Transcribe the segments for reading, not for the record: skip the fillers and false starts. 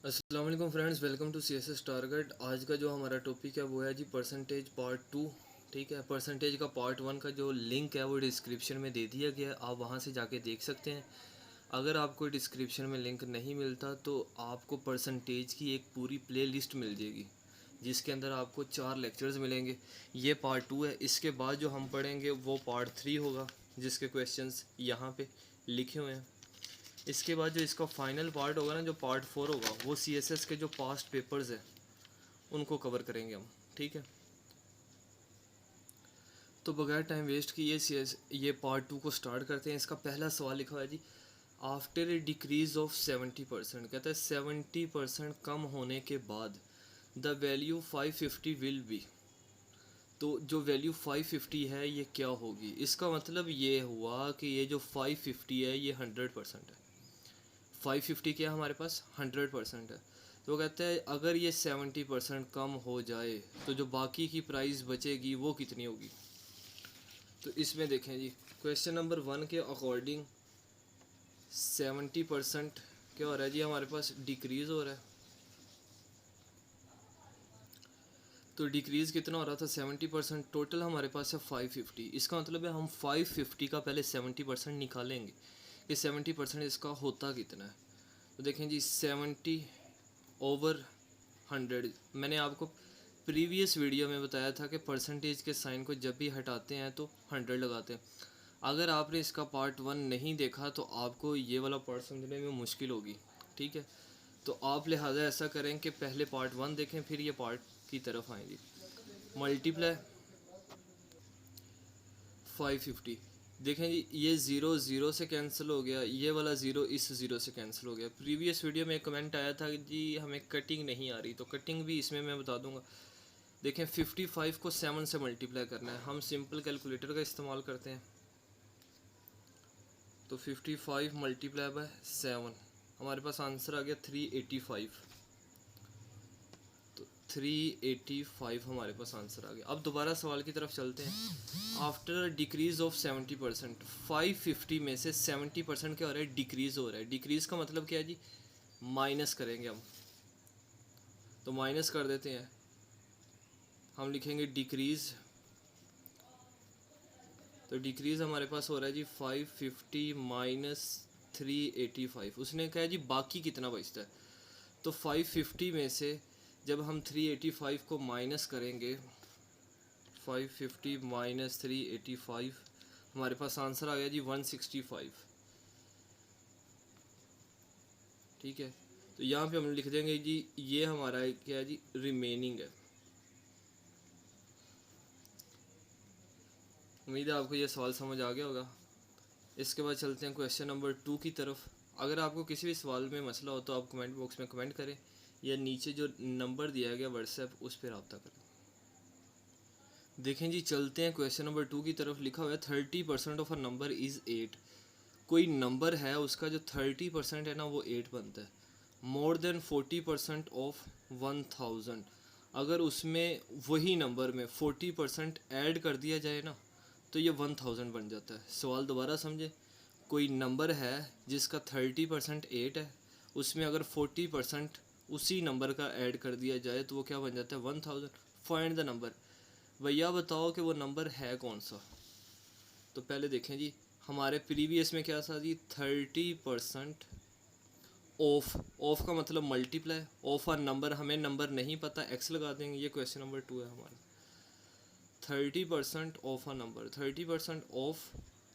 अस्सलाम वालेकुम friends, welcome to CSS target. आज का जो हमारा टॉपिक है वो है जी परसेंटेज पार्ट 2। ठीक है, परसेंटेज का पार्ट 1 का जो लिंक है वो डिस्क्रिप्शन में दे दिया गया है, आप वहां से जाके देख सकते हैं। अगर आपको डिस्क्रिप्शन में लिंक नहीं मिलता तो आपको परसेंटेज की एक पूरी प्ले लिस्ट मिल जाएगी जिसके अंदर आपको 4 लेक्चर्स मिलेंगे। ये पार्ट 2 है। इसके बाद जो हम पढ़ेंगे वो पार्ट 3 होगा जिसके क्वेश्चंस यहाँ पे लिखे हुए हैं। इसके बाद जो इसका फाइनल पार्ट होगा ना, जो पार्ट 4 होगा, वो CSS के जो पास्ट पेपर्स हैं उनको कवर करेंगे हम। ठीक है, तो बगैर टाइम वेस्ट किए ये पार्ट 2 को स्टार्ट करते हैं। इसका पहला सवाल लिखा हुआ है जी, आफ्टर ए डिक्रीज ऑफ 70%, कहता है 70% कम होने के बाद द वैल्यू 550 विल बी। तो जो वैल्यू 550 है ये क्या होगी? इसका मतलब ये हुआ कि ये जो 550 है ये 100% है। 550 क्या हमारे पास 100% है। तो कहते हैं अगर ये 70% कम हो जाए तो जो बाकी की प्राइस बचेगी वो कितनी होगी। तो इसमें देखें जी, क्वेश्चन नंबर 1 के अकॉर्डिंग 70% क्या हो रहा है जी, हमारे पास डिक्रीज़ हो रहा है। तो डिक्रीज़ कितना हो रहा था 70%, टोटल हमारे पास है 550। इसका मतलब है हम 550 का पहले 70% निकालेंगे कि 70% इसका होता कितना है। तो देखें जी, 70/100। मैंने आपको प्रीवियस वीडियो में बताया था कि परसेंटेज के साइन को जब भी हटाते हैं तो 100 लगाते हैं। अगर आपने इसका पार्ट 1 नहीं देखा तो आपको ये वाला पार्ट समझने में मुश्किल होगी। ठीक है, तो आप लिहाजा ऐसा करें कि पहले पार्ट 1 देखें फिर ये पार्ट की तरफ आएंगे। मल्टीप्लाई 550, देखें जी ये ज़ीरो ज़ीरो से कैंसिल हो गया, ये वाला ज़ीरो इस ज़ीरो से कैंसिल हो गया। प्रीवियस वीडियो में एक कमेंट आया था कि जी हमें कटिंग नहीं आ रही, तो कटिंग भी इसमें मैं बता दूंगा। देखें 55 को 7 से मल्टीप्लाई करना है, हम सिंपल कैलकुलेटर का इस्तेमाल करते हैं। तो 55 मल्टीप्लाई बाय 7, हमारे पास आंसर आ गया 385। तो 385 हमारे पास आंसर आ गया। अब दोबारा सवाल की तरफ चलते हैं। आफ्टर डिक्रीज ऑफ 70%, 550 में से 70% क्या हो रहा है, डिक्रीज हो रहा है। डिक्रीज का मतलब क्या है जी, माइनस करेंगे हम। तो माइनस कर देते हैं, हम लिखेंगे डिक्रीज। तो डिक्रीज हमारे पास हो रहा है जी 550 माइनस 385। उसने कहा जी बाकी कितना बचता है। तो 550 में से जब हम 385 को माइनस करेंगे, 550 माइनस 385, हमारे पास आंसर आ गया जी 165। ठीक है, तो यहाँ पे हम लिख देंगे जी ये हमारा क्या है जी, रिमेनिंग है। उम्मीद है आपको ये सवाल समझ आ गया होगा। इसके बाद चलते हैं क्वेश्चन नंबर 2 की तरफ। अगर आपको किसी भी सवाल में मसला हो तो आप कमेंट बॉक्स में कमेंट करें या नीचे जो नंबर दिया गया व्हाट्सएप उस पर रब्ता करें। देखें जी, चलते हैं क्वेश्चन नंबर 2 की तरफ। लिखा हुआ है 30% ऑफ अ नंबर इज़ 8। कोई नंबर है उसका जो 30% है ना वो 8 बनता है। मोर देन 40% ऑफ 1000, अगर उसमें वही नंबर में 40% ऐड कर दिया जाए ना तो ये 1000 बन जाता है। सवाल दोबारा समझे, कोई नंबर है जिसका 30% 8 है, उसमें अगर 40% उसी नंबर का ऐड कर दिया जाए तो वो क्या बन जाता है, 1000। Find the number. भैया बताओ कि वो नंबर है कौन सा। तो पहले देखें जी, हमारे प्रीवियस में क्या था जी, 30% ऑफ का मतलब मल्टीप्लाई, ऑफ और नंबर, हमें नंबर नहीं पता, एक्स लगा देंगे। ये क्वेश्चन नंबर 2 है हमारा। 30% of a number, 30% of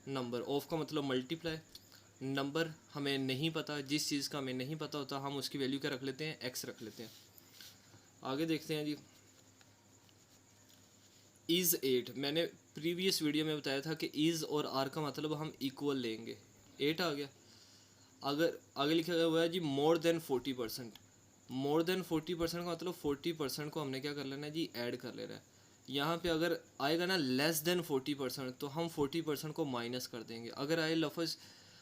number, of का मतलब मल्टीप्लाई, नंबर हमें नहीं पता, जिस चीज़ का हमें नहीं पता होता हम उसकी वैल्यू क्या रख लेते हैं, एक्स रख लेते हैं। आगे देखते हैं जी, इज़ 8। मैंने प्रीवियस वीडियो में बताया था कि इज़ और आर का मतलब हम इक्वल लेंगे, 8 आ गया। अगर आगे लिखा हुआ है जी मोर देन 40%, मोर देन 40% का मतलब 40% को हमने क्या कर लेना है जी, ऐड कर लेना है। यहाँ पे अगर आएगा ना लेस देन 40% तो हम 40% को माइनस कर देंगे। अगर आए लफ्ज़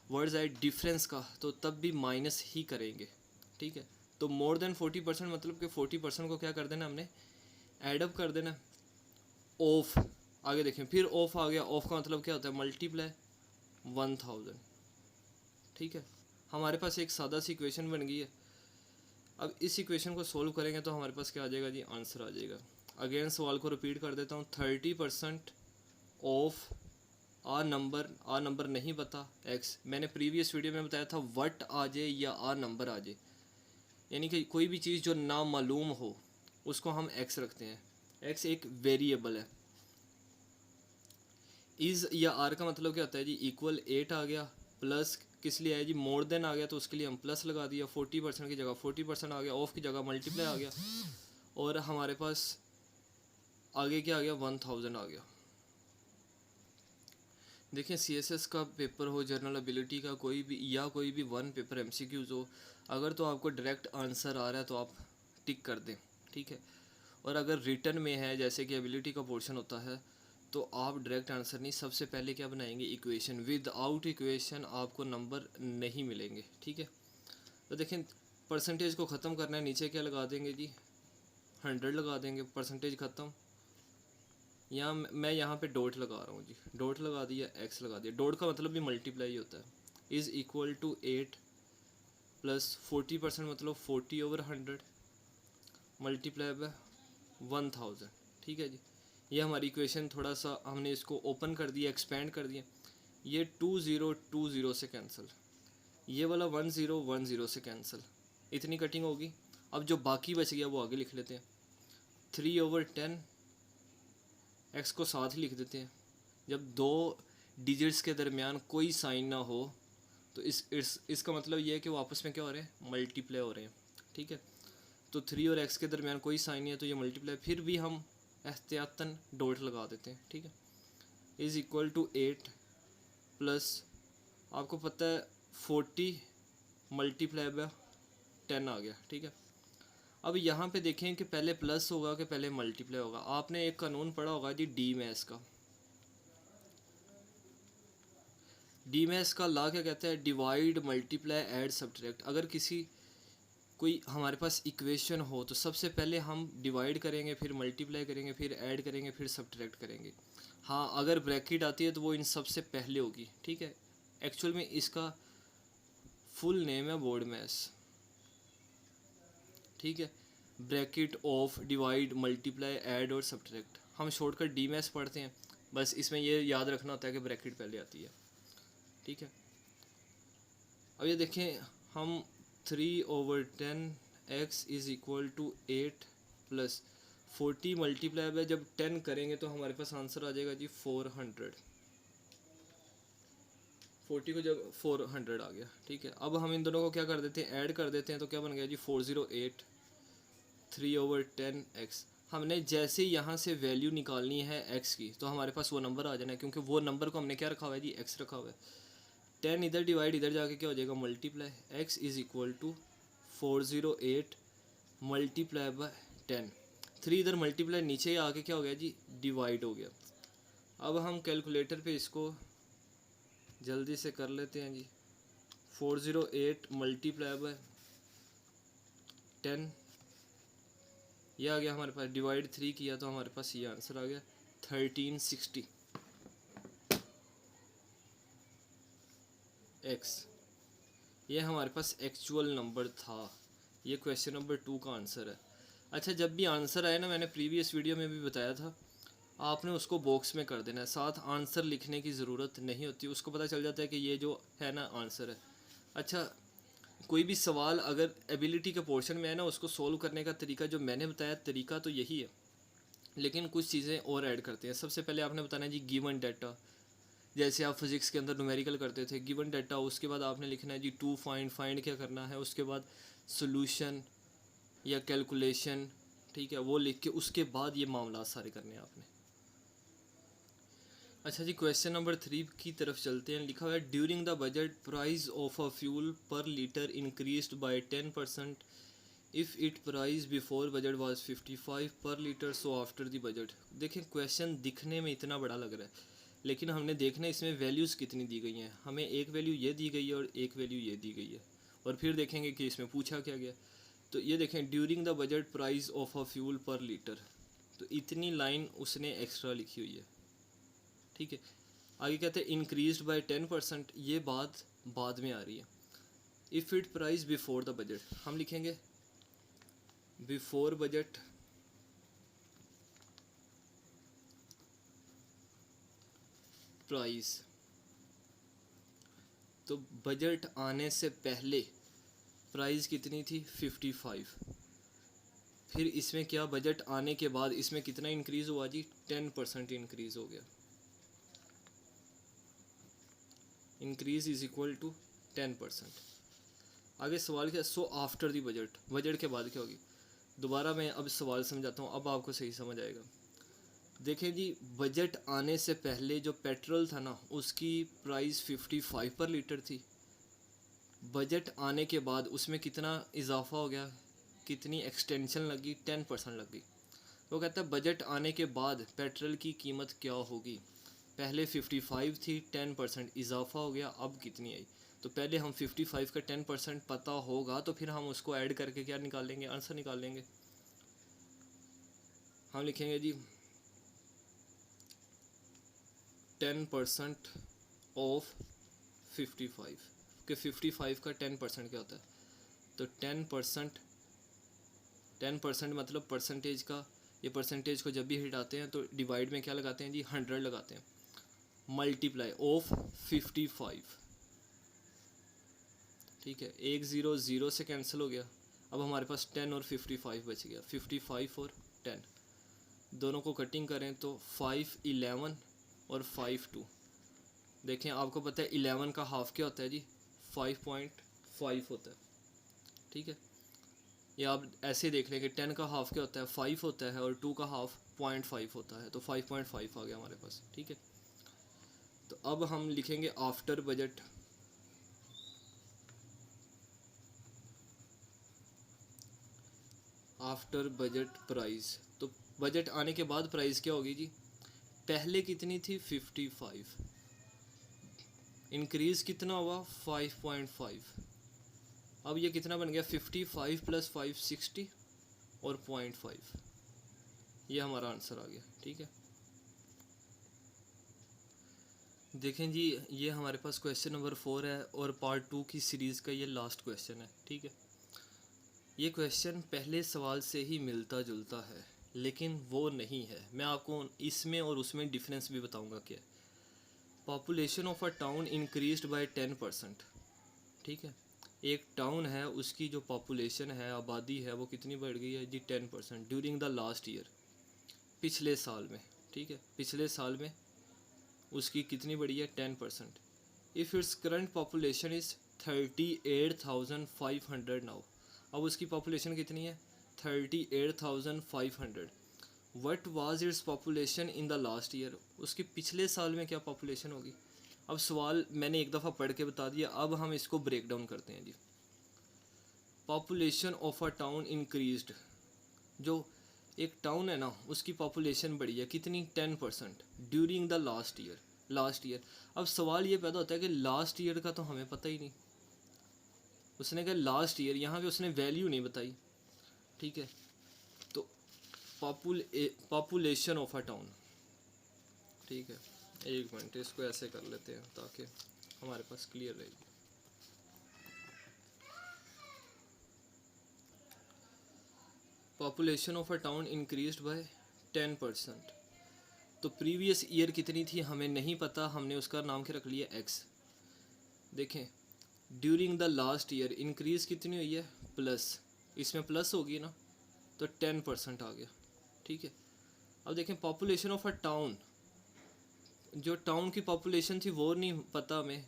वर्ड्स आए डिफरेंस का तो तब भी माइनस ही करेंगे। ठीक है, तो मोर देन 40% मतलब कि 40% को क्या कर देना हमने, एडअप कर देना। ऑफ, आगे देखें फिर ऑफ आ गया। ऑफ का मतलब क्या होता है, मल्टीप्लाई 1000। ठीक है, हमारे पास एक सादा सी इक्वेशन बन गई है। अब इस इक्वेशन को सोल्व करेंगे तो हमारे पास क्या आ जाएगा जी, आंसर आ जाएगा। अगेन सवाल को रिपीट कर देता हूँ, 30% ऑफ आ नंबर नहीं पता एक्स, मैंने प्रीवियस वीडियो में बताया था वट आ जाए या आ नंबर आ जाए, यानी कि कोई भी चीज़ जो ना मालूम हो उसको हम एक्स रखते हैं। एक्स एक वेरिएबल है। इज़ या आर का मतलब क्या होता है जी, इक्वल 8 आ गया, प्लस किस लिए आया जी, मोर देन आ गया तो उसके लिए हम प्लस लगा दिया, 40% की जगह 40% आ गया, ऑफ की जगह मल्टीप्लाई आ गया, और हमारे पास आगे क्या आ गया, 1000 आ गया। देखिए सीएसएस का पेपर हो, जनरल एबिलिटी का कोई भी, या कोई भी वन पेपर एमसीक्यूज हो, अगर तो आपको डायरेक्ट आंसर आ रहा है तो आप टिक कर दें, ठीक है। और अगर रिटर्न में है जैसे कि एबिलिटी का पोर्शन होता है तो आप डायरेक्ट आंसर नहीं, सबसे पहले क्या बनाएंगे, इक्वेशन। विदाउट इक्वेशन आपको नंबर नहीं मिलेंगे, ठीक है। तो देखें परसेंटेज को ख़त्म करना है, नीचे क्या लगा देंगे जी, 100 लगा देंगे, परसेंटेज ख़त्म। यहाँ मैं यहाँ पे डॉट लगा रहा हूँ जी, डॉट लगा दिया, एक्स लगा दिया, डॉट का मतलब भी मल्टीप्लाई होता है। इज़ इक्वल टू 8 प्लस 40% मतलब 40/100 मल्टीप्लाई बाय 1000, ठीक है जी। ये हमारी इक्वेशन, थोड़ा सा हमने इसको ओपन कर दिया, एक्सपेंड कर दिया, ये 2020 से कैंसिल, ये वाला 1010 से कैंसिल, इतनी कटिंग होगी। अब जो बाकी बच गया वो आगे लिख लेते हैं, 3/10, एक्स को साथ ही लिख देते हैं। जब दो डिजिट्स के दरमियान कोई साइन ना हो तो इसका मतलब ये है कि वो आपस में क्या हो रहे हैं, मल्टीप्लाई हो रहे हैं, ठीक है। तो 3 और एक्स के दरमियान कोई साइन नहीं है तो ये मल्टीप्लाई, फिर भी हम एहतियातन डॉट लगा देते हैं, ठीक है। इज़ इक्वल टू 8 प्लस, आपको पता है 40 मल्टीप्लाई बाय 10 आ गया, ठीक है। अब यहाँ पे देखें कि पहले प्लस होगा कि पहले मल्टीप्लाई होगा। आपने एक कानून पढ़ा होगा जी, डी मैथ्स का। डी मैथ्स का लॉ क्या कहता है, डिवाइड मल्टीप्लाई ऐड सब्ट्रैक्ट। अगर किसी कोई हमारे पास इक्वेशन हो तो सबसे पहले हम डिवाइड करेंगे, फिर मल्टीप्लाई करेंगे, फिर ऐड करेंगे, फिर सब्ट्रैक्ट करेंगे। हाँ अगर ब्रैकेट आती है तो वो इन सबसे पहले होगी, ठीक है। एक्चुअल में इसका फुल नेम है बोर्ड मैथ्स, ठीक है। Bracket of divide multiply add और सब्ट्रैक्ट, हम शॉर्टकट डी मैथ्स पढ़ते हैं, बस इसमें ये याद रखना होता है कि ब्रैकेट पहले आती है, ठीक है। अब ये देखें, हम 3/10 X is equal to 8 plus 40 multiply by, जब 10 करेंगे तो हमारे पास आंसर आ जाएगा जी 400, 40 को जब 400 आ गया, ठीक है। अब हम इन दोनों को क्या कर देते हैं, ऐड कर देते हैं, तो क्या बन गया जी 408 3/10 एक्स। हमने जैसे यहाँ से वैल्यू निकालनी है एक्स की तो हमारे पास वो नंबर आ जाना है, क्योंकि वो नंबर को हमने क्या रखा हुआ है जी, एक्स रखा हुआ है। 10 इधर डिवाइड इधर जाके क्या हो जाएगा, multiply, X is equal to 408 multiply by 10, 3 इधर मल्टीप्लाई, नीचे आके क्या हो गया जी, डिवाइड हो गया। अब हम कैलकुलेटर पे इसको जल्दी से कर लेते हैं जी, 408 मल्टीप्लाई बाय 10, ये आ गया हमारे पास, डिवाइड 3 किया तो हमारे पास ये आंसर आ गया 1360 एक्स। ये हमारे पास एक्चुअल नंबर था। ये क्वेश्चन नंबर 2 का आंसर है। अच्छा, जब भी आंसर आए ना, मैंने प्रीवियस वीडियो में भी बताया था, आपने उसको बॉक्स में कर देना है, साथ आंसर लिखने की ज़रूरत नहीं होती, उसको पता चल जाता है कि ये जो है ना आंसर है। अच्छा, कोई भी सवाल अगर एबिलिटी के पोर्शन में है ना, उसको सोल्व करने का तरीका जो मैंने बताया, तरीका तो यही है, लेकिन कुछ चीज़ें और ऐड करते हैं। सबसे पहले आपने बताना है जी गिवन डाटा, जैसे आप फिज़िक्स के अंदर न्यूमेरिकल करते थे, गिवन डाटा, उसके बाद आपने लिखना है जी टू फाइंड क्या करना है, उसके बाद सोल्यूशन या कैलकुलेशन, ठीक है, वो लिख के उसके बाद ये मामला सारे करने हैं आपने। अच्छा जी, क्वेश्चन नंबर 3 की तरफ चलते हैं। लिखा हुआ है, during the budget price of a fuel per litre increased by 10% if it price before budget was 55 per litre, so after the budget. देखें क्वेश्चन दिखने में इतना बड़ा लग रहा है, लेकिन हमने देखना है इसमें वैल्यूज़ कितनी दी गई हैं। हमें एक वैल्यू ये दी गई है और एक वैल्यू ये दी गई है, और फिर देखेंगे कि इसमें पूछा क्या गया। तो ये देखें, during the budget price of a fuel per litre, तो इतनी लाइन उसने एक्स्ट्रा लिखी हुई है, ठीक है। आगे कहते हैं इंक्रीज्ड बाय 10%, ये बात बाद में आ रही है। If it price before the budget, हम लिखेंगे बिफोर बजट प्राइस, तो बजट आने से पहले प्राइस कितनी थी 55। फिर इसमें क्या बजट आने के बाद इसमें कितना इंक्रीज़ हुआ जी 10% इंक्रीज़ हो गया। Increase is equal to 10%। आगे सवाल क्या, so after the budget, budget के बाद क्या होगी। दोबारा मैं अब सवाल समझाता हूँ, अब आपको सही समझ आएगा। देखें जी, बजट आने से पहले जो पेट्रोल था ना उसकी प्राइस 55 पर लीटर थी। बजट आने के बाद उसमें कितना इजाफा हो गया, कितनी एक्सटेंशन लगी, 10% लगी। वो कहता है बजट आने के बाद पेट्रोल की कीमत क्या होगी। पहले 55 थी, 10% इजाफा हो गया, अब कितनी आई। तो पहले हम 55 का 10% पता होगा तो फिर हम उसको ऐड करके क्या निकालेंगे, आंसर निकालेंगे। हम लिखेंगे जी 10% ऑफ 55 कि 55 का 10% क्या होता है। तो 10% मतलब परसेंटेज का, ये परसेंटेज को जब भी हटाते हैं तो डिवाइड में क्या लगाते हैं जी 100 लगाते हैं, मल्टीप्लाई ऑफ 55। ठीक है, 1 0 0 से कैंसिल हो गया। अब हमारे पास 10 और 55 बच गया। 55 और 10 दोनों को कटिंग करें तो 5 11 और 5 2। देखें आपको पता है 11 का हाफ क्या होता है जी 5.5 होता है। ठीक है, या आप ऐसे देख लें कि 10 का हाफ क्या होता है 5 होता है और 2 का हाफ 0.5 होता है, तो 5.5 आ गया हमारे पास। ठीक है, तो अब हम लिखेंगे after budget, after budget price. तो बजट आने के बाद प्राइस क्या होगी जी, पहले कितनी थी 55, इंक्रीज़ कितना हुआ 5.5। अब ये कितना बन गया 55 + 5 60 और 0.5, ये हमारा आंसर आ गया। ठीक है, देखें जी ये हमारे पास क्वेश्चन नंबर 4 है और पार्ट 2 की सीरीज़ का ये लास्ट क्वेश्चन है। ठीक है, ये क्वेश्चन पहले सवाल से ही मिलता जुलता है लेकिन वो नहीं है। मैं आपको इसमें और उसमें डिफरेंस भी बताऊंगा क्या। Population of a town increased by 10%। ठीक है, एक टाउन है उसकी जो पॉपुलेशन है, आबादी है, वो कितनी बढ़ गई है जी 10% ड्यूरिंग द लास्ट ईयर, पिछले साल में। ठीक है, पिछले साल में उसकी कितनी बढ़ी है 10%। If its current population is 38,500 now. अब उसकी पॉपुलेशन कितनी है 38,500। What was its population in the last year, उसके पिछले साल में क्या पॉपुलेशन होगी। अब सवाल मैंने एक दफ़ा पढ़ के बता दिया, अब हम इसको ब्रेक डाउन करते हैं जी। Population of a town increased, जो एक टाउन है ना उसकी पॉपुलेशन बढ़ी है कितनी 10% during the last year. Last year, अब सवाल ये पैदा होता है कि लास्ट ईयर का तो हमें पता ही नहीं। उसने कहा लास्ट ईयर, यहाँ पे उसने वैल्यू नहीं बताई। ठीक है, तो पॉपुलेशन ऑफ अ टाउन। ठीक है, एक मिनट इसको ऐसे कर लेते हैं ताकि हमारे पास क्लियर रहेगी। Population of a town increased by 10%। तो प्रीवियस ईयर कितनी थी हमें नहीं पता, हमने उसका नाम क्या रख लिया x। देखें during the last year increase कितनी हुई है प्लस, इसमें प्लस होगी ना तो 10% आ गया। ठीक है, अब देखें पॉपुलेशन ऑफ अ टाउन, जो टाउन की पॉपुलेशन थी वो नहीं पता हमें,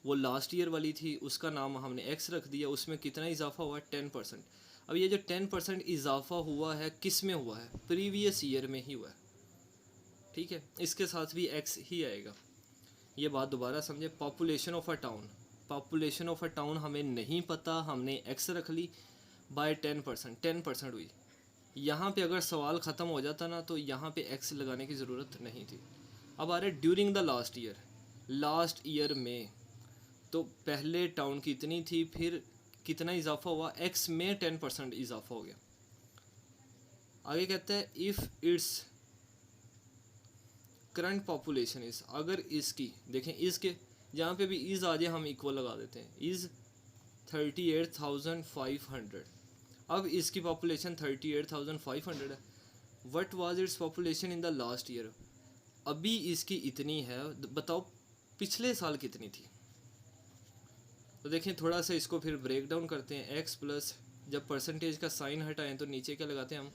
वो लास्ट ईयर वाली थी, उसका नाम हमने x रख दिया, उसमें कितना इजाफा हुआ 10%। अब ये जो 10% इजाफा हुआ है किस में हुआ है, प्रीवियस ईयर में ही हुआ है। ठीक है, इसके साथ भी x ही आएगा। ये बात दोबारा समझे, population of a town, population of a town हमें नहीं पता, हमने x रख ली बाय 10%, 10% हुई। यहाँ पे अगर सवाल ख़त्म हो जाता ना तो यहाँ पे x लगाने की ज़रूरत नहीं थी। अब आ रहे during the last year, last year में तो पहले टाउन की इतनी थी, फिर कितना इजाफा हुआ x में 10% इजाफा हो गया। आगे कहते हैं if its current population is, अगर इसकी देखें इसके जहाँ पे भी इज़ आ जाए हम इक्वल लगा देते हैं, इज़ 38,500। अब इसकी पॉपुलेशन 38,500 है। What was its population in the last year, अभी इसकी इतनी है, बताओ पिछले साल कितनी थी। तो देखें थोड़ा सा इसको फिर ब्रेक डाउन करते हैं। एक्स प्लस, जब परसेंटेज का साइन हटाएं तो नीचे क्या लगाते हैं हम,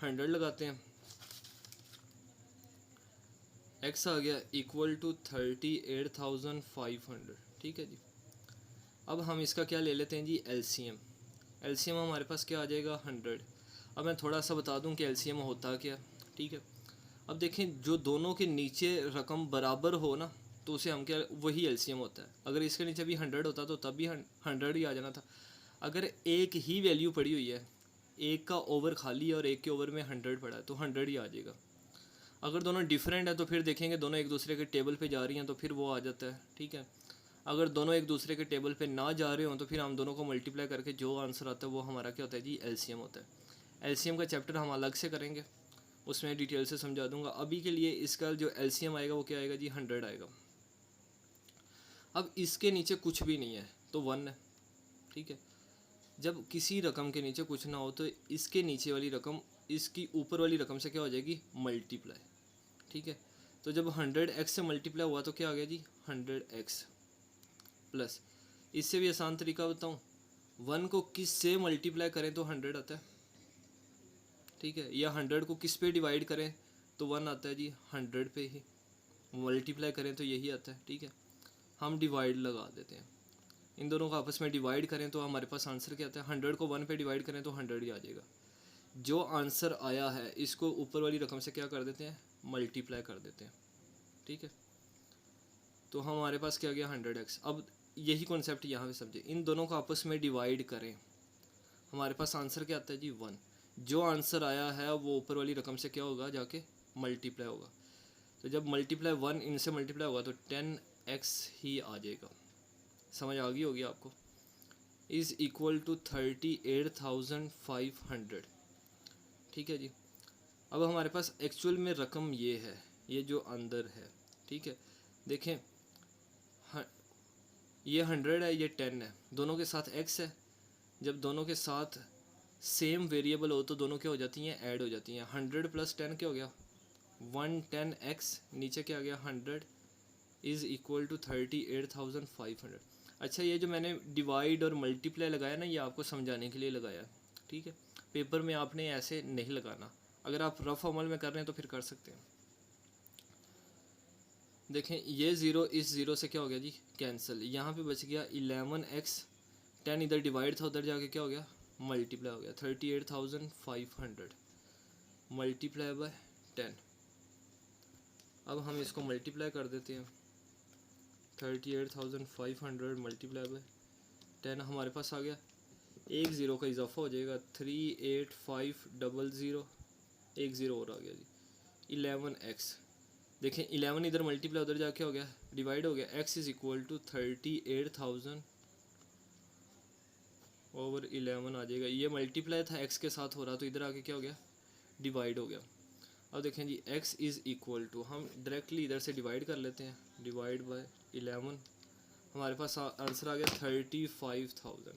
100 लगाते हैं। एक्स आ गया इक्वल टू 38,500, ठीक है जी। अब हम इसका क्या ले लेते हैं जी, एलसीएम। एलसीएम हमारे पास क्या आ जाएगा, 100। अब मैं थोड़ा सा बता दूं कि एलसीएम होता क्या, ठीक है। अब देखें जो दोनों के नीचे रकम बराबर हो ना, तो उसे हम क्या, वही एलसीएम होता है। अगर इसके नीचे भी 100 होता तो तब भी 100 ही आ जाना था। अगर एक ही वैल्यू पड़ी हुई है, एक का ओवर खाली है और एक के ओवर में 100 पड़ा है, तो 100 ही आ जाएगा। अगर दोनों डिफरेंट है तो फिर देखेंगे दोनों एक दूसरे के टेबल पे जा रही हैं तो फिर वो आ जाता है, ठीक है। अगर दोनों एक दूसरे के टेबल पे ना जा रहे हों तो फिर हम दोनों को मल्टीप्लाई करके जो आंसर आता है वो हमारा क्या होता है जी, एलसीएम होता है। एलसीएम का चैप्टर हम अलग से करेंगे, उसमें डिटेल से समझा दूंगा। अभी के लिए इसका जो एलसीएम आएगा वो क्या आएगा जी, 100 आएगा। अब इसके नीचे कुछ भी नहीं है तो 1 है, ठीक है। जब किसी रकम के नीचे कुछ ना हो तो इसके नीचे वाली रकम इसकी ऊपर वाली रकम से क्या हो जाएगी, मल्टीप्लाई, ठीक है। तो जब 100x से मल्टीप्लाई हुआ तो क्या आ गया जी, 100x प्लस, इससे भी आसान तरीका बताऊं, 1 को किस से मल्टीप्लाई करें तो 100 आता है, ठीक है। या 100 को किस पे डिवाइड करें तो 1 आता है जी, 100 पे ही मल्टीप्लाई करें तो यही आता है, ठीक है। हम डिवाइड लगा देते हैं, इन दोनों को आपस में डिवाइड करें तो हमारे पास आंसर क्या आता है, 100 को 1 पे डिवाइड करें तो 100 ही आ जाएगा। जो आंसर आया है इसको ऊपर वाली रकम से क्या कर देते हैं, मल्टीप्लाई कर देते हैं, ठीक है। तो हमारे पास क्या गया, 100x। अब यही कॉन्सेप्ट यहाँ पे समझे, इन दोनों को आपस में डिवाइड करें, हमारे पास आंसर क्या आता है जी, 1। जो आंसर आया है वो ऊपर वाली रकम से क्या होगा, जाके मल्टीप्लाई होगा। तो जब मल्टीप्लाई 1 इनसे मल्टीप्लाई होगा तो 10x ही आ जाएगा। समझ आ गई होगी आपको। इज़ इक्वल टू 38,500, ठीक है जी। अब हमारे पास एक्चुअल में रकम ये है, ये जो अंदर है, ठीक है। देखें ये 100 है, ये 10 है, दोनों के साथ x है। जब दोनों के साथ सेम वेरिएबल हो तो दोनों क्या हो जाती हैं, ऐड हो जाती हैं। 100 प्लस 10 क्या हो गया, 110x, नीचे क्या आ गया, 100 इज़ इक्वल टू 38,500। अच्छा, ये जो मैंने डिवाइड और मल्टीप्लाई लगाया ना, ये आपको समझाने के लिए लगाया, ठीक है। पेपर में आपने ऐसे नहीं लगाना, अगर आप रफ अमल में कर रहे हैं तो फिर कर सकते हैं। देखें ये 0 इस 0 से क्या हो गया जी, कैंसिल। यहाँ पे बच गया 11x, 10 इधर डिवाइड था, उधर जाके क्या हो गया, मल्टीप्लाई हो गया। 38,500 मल्टीप्लाई बाय 10। अब हम इसको मल्टीप्लाई कर देते हैं, 38,500 मल्टीप्लाई बाय 10 हमारे पास आ गया। एक ज़ीरो का इजाफा हो जाएगा, 38,500, एक ज़ीरो और आ गया जी, 11x। देखें 11 इधर मल्टीप्लाई उधर जाके हो गया, डिवाइड हो गया। x is equal to 38,000 over 11 आ जाएगा। ये मल्टीप्लाई था x के साथ हो रहा, तो इधर आके क्या हो गया, डिवाइड हो गया। अब देखें जी x इज़ इक्वल टू, हम डायरेक्टली इधर से डिवाइड कर लेते हैं, डिवाइड बाय 11, हमारे पास आंसर आ गया 35,000।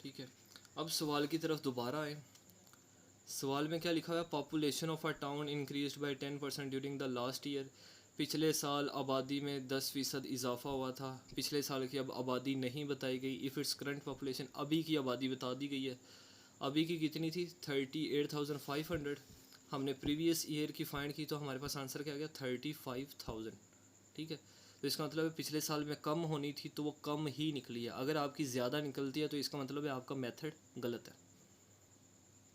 ठीक है, अब सवाल की तरफ दोबारा आए। सवाल में क्या लिखा हुआ है, population of a town increased by 10% during the last year. पिछले साल आबादी में 10% इजाफा हुआ था। पिछले साल की अब आबादी नहीं बताई गई। इफ़ इट्स करंट पॉपुलेशन, अभी की आबादी बता दी गई है। अभी की कितनी थी, 38,500। हमने प्रीवियस ईयर की फाइंड की तो हमारे पास आंसर क्या आ गया, 35,000। ठीक है, तो इसका मतलब है पिछले साल में कम होनी थी तो वो कम ही निकली है। अगर आपकी ज़्यादा निकलती है तो इसका मतलब है आपका मेथड गलत है।